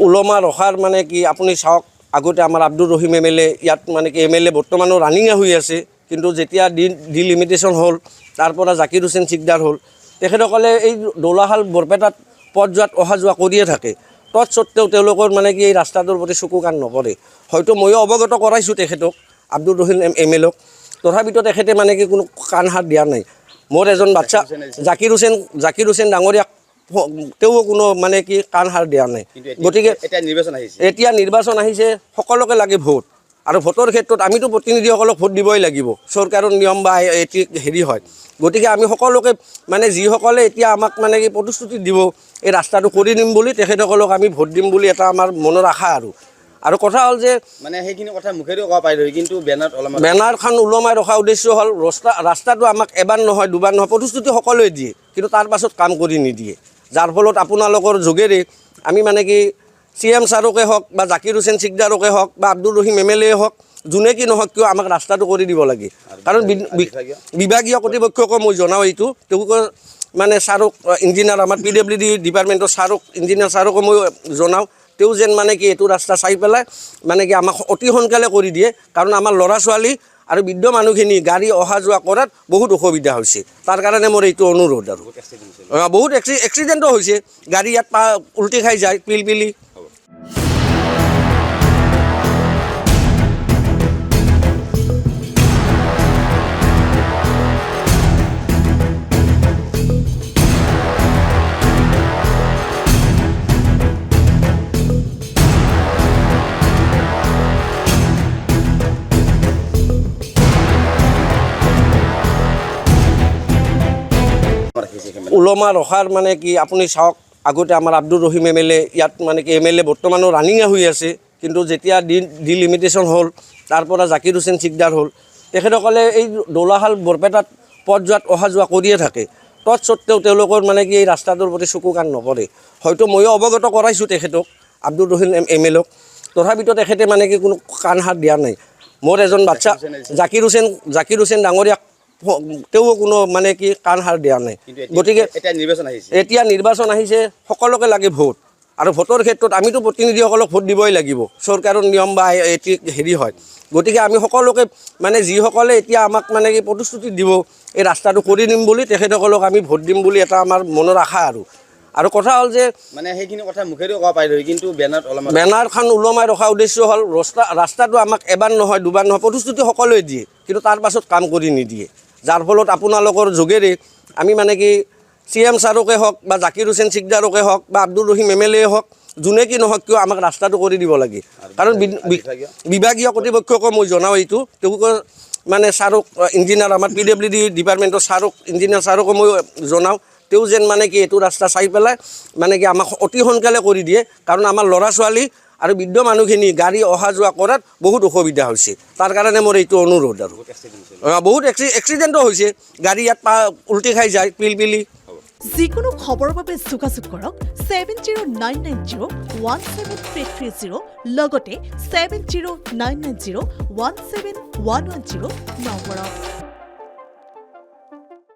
ওলমা ৰখাৰ মানে কি আপুনি চাওক আগতে আমাৰ আব্দুৰ ৰহিম MLA ইয়াত মানে কি MLA বৰ্তমানো ৰানিঙে হৈ আছে কিন্তু যেতিয়া ডিলিমিটেশ্যন হ'ল তাৰ পৰা জাকিৰ হুছেইন চিকদাৰ হ'ল তেখেতসকলে এই দৌলাশাল বৰপেটাত পথ যোৱাত অহা যোৱা কৰিয়ে থাকে তৎসত্ত্বেও তেওঁলোকৰ মানে কি এই ৰাস্তাটোৰ প্ৰতি চকু কাণ নকৰে হয়তো ময়ো অৱগত কৰাইছোঁ তেখেতক আব্দুৰ ৰহিম MLAক তথাপিতো তেখেতে মানে কি কোনো কাণ হাত দিয়া নাই মোৰ এজন বাচ্চা জাকিৰ হুছেইন ডাঙৰীয়াক তেওঁ কোনো মানে কি কাণ হাত দিয়া নাই গতিকে এতিয়া নিৰ্বাচন আহিছে সকলোকে লাগে ভোট আৰু ভোটৰ ক্ষেত্ৰত আমিতো প্ৰতিনিধিসকলক ভোট দিবই লাগিব চৰকাৰৰ নিয়ম বা এটি হেৰি হয় গতিকে আমি সকলোকে মানে যিসকলে এতিয়া আমাক মানে কি প্ৰতিশ্ৰুতি দিব এই ৰাস্তাটো কৰি দিম বুলি তেখেতসকলক আমি ভোট দিম বুলি এটা আমাৰ মনৰ আশা আৰু কথা হ'ল যে মানে সেইখিনি কথা মুখেৰে ক'ব পাৰিলোঁ কিন্তু বেনাৰখন ওলমাই ৰখা উদ্দেশ্য হ'ল ৰাস্তাটো আমাক এবাৰ নহয় দুবাৰ নহয় প্ৰতিশ্ৰুতি সকলোৱে দিয়ে কিন্তু তাৰ পাছত কাম কৰি নিদিয়ে যাৰ ফলত আপোনালোকৰ যোগেৰে আমি মানে কি CM ছাৰকে হওক বা জাকিৰ হুছেইন চিকদাৰকে হওক বা আব্দুৰ ৰহিম MLA হওক যোনে কি নহওক কিয় আমাক ৰাস্তাটো কৰি দিব লাগে কাৰণ বিভাগীয় কৰ্তৃপক্ষকো মই জনাওঁ এইটো তেওঁলোকৰ মানে ছাৰক ইঞ্জিনিয়াৰ আমাৰ PWD ডিপাৰ্টমেণ্টৰ ছাৰক ইঞ্জিনিয়াৰ ছাৰকো মই জনাওঁ তেওঁ যেন মানে কি এইটো ৰাস্তা চাই পেলাই মানে কি আমাক অতি সোনকালে কৰি দিয়ে কাৰণ আমাৰ ল'ৰা ছোৱালী আৰু বৃদ্ধ মানুহখিনি গাড়ী অহা যোৱা কৰাত বহুত অসুবিধা হৈছে তাৰ কাৰণে মোৰ এইটো অনুৰোধ আৰু বহুত এক্সিডেণ্টো হৈছে গাড়ী ইয়াত উল্টি খাই যায় পিলপিলি ওলমা ৰখাৰ মানে কি আপুনি চাওক আগতে আমাৰ আব্দুৰ ৰহিম MLA ইয়াত মানে কি MLA বৰ্তমানো ৰানিঙে হৈ আছে কিন্তু যেতিয়া ডিলিমিটেশ্যন হ'ল তাৰ পৰা জাকিৰ হুছেইন চিকদাৰ হ'ল তেখেতসকলে এই দৌলাশাল বৰপেটাত পথ যোৱাত অহা যোৱা কৰিয়ে থাকে তৎসত্ত্বেও তেওঁলোকৰ মানে কি এই ৰাস্তাটোৰ প্ৰতি চকু কাণ নকৰে হয়তো ময়ো অৱগত কৰাইছোঁ তেখেতক আব্দুৰ ৰহিম MLAক তথাপিতো তেখেতে মানে কি কোনো কাণ হাত দিয়া নাই মোৰ এজন বাচ্চা জাকিৰ হুছেইন ডাঙৰীয়াক তেওঁ কোনো মানে কি কাণ হাত দিয়া নাই গতিকে এতিয়া নিৰ্বাচন আহিছে সকলোকে লাগে ভোট আৰু ভোটৰ ক্ষেত্ৰত আমিতো প্ৰতিনিধিসকলক ভোট দিবই লাগিব চৰকাৰৰ নিয়ম বা এটি হেৰি হয় গতিকে আমি সকলোকে মানে যিসকলে এতিয়া আমাক মানে কি প্ৰতিশ্ৰুতি দিব এই ৰাস্তাটো কৰি দিম বুলি তেখেতসকলক আমি ভোট দিম বুলি এটা আমাৰ মনৰ আশা আৰু কথা হ'ল যে মানে সেইখিনি কথা মুখেৰে ক'ব পাৰিলোঁ কিন্তু বেনাৰখন ওলমাই ৰখা উদ্দেশ্য হ'ল ৰাস্তাটো আমাক এবাৰ নহয় দুবাৰ নহয় প্ৰতিশ্ৰুতি সকলোৱে দিয়ে কিন্তু তাৰ পাছত কাম কৰি নিদিয়ে যাৰ ফলত আপোনালোকৰ যোগেৰে আমি মানে কি CM ছাৰকে হওক বা জাকিৰ হুছেইন চিকদাৰকে হওক বা আব্দুৰ ৰহিম MLA হওক যোনে কি নহওক কিয় আমাক ৰাস্তাটো কৰি দিব লাগে কাৰণ বিভাগীয় কৰ্তৃপক্ষকো মই জনাওঁ এইটো তেওঁলোকৰ মানে ছাৰক ইঞ্জিনিয়াৰ আমাৰ PWD ডিপাৰ্টমেণ্টৰ ছাৰক ইঞ্জিনিয়াৰ ছাৰকো মই জনাওঁ তেওঁ যেন মানে কি এইটো ৰাস্তা চাই পেলাই মানে কি আমাক অতি সোনকালে কৰি দিয়ে কাৰণ আমাৰ ল'ৰা ছোৱালী আৰু বৃদ্ধ মানুহখিনি গাড়ী অহা যোৱা কৰাত বহুত অসুবিধা হৈছে তাৰ কাৰণে মোৰ এইটো অনুৰোধ আৰু বহুত এক্সিডেণ্টো হৈছে গাড়ী ইয়াত উল্টি খাই যায় পিলপিলি যিকোনো খবৰৰ বাবে যোগাযোগ কৰক 7099017330 লগতে 7099017110 নম্বৰত।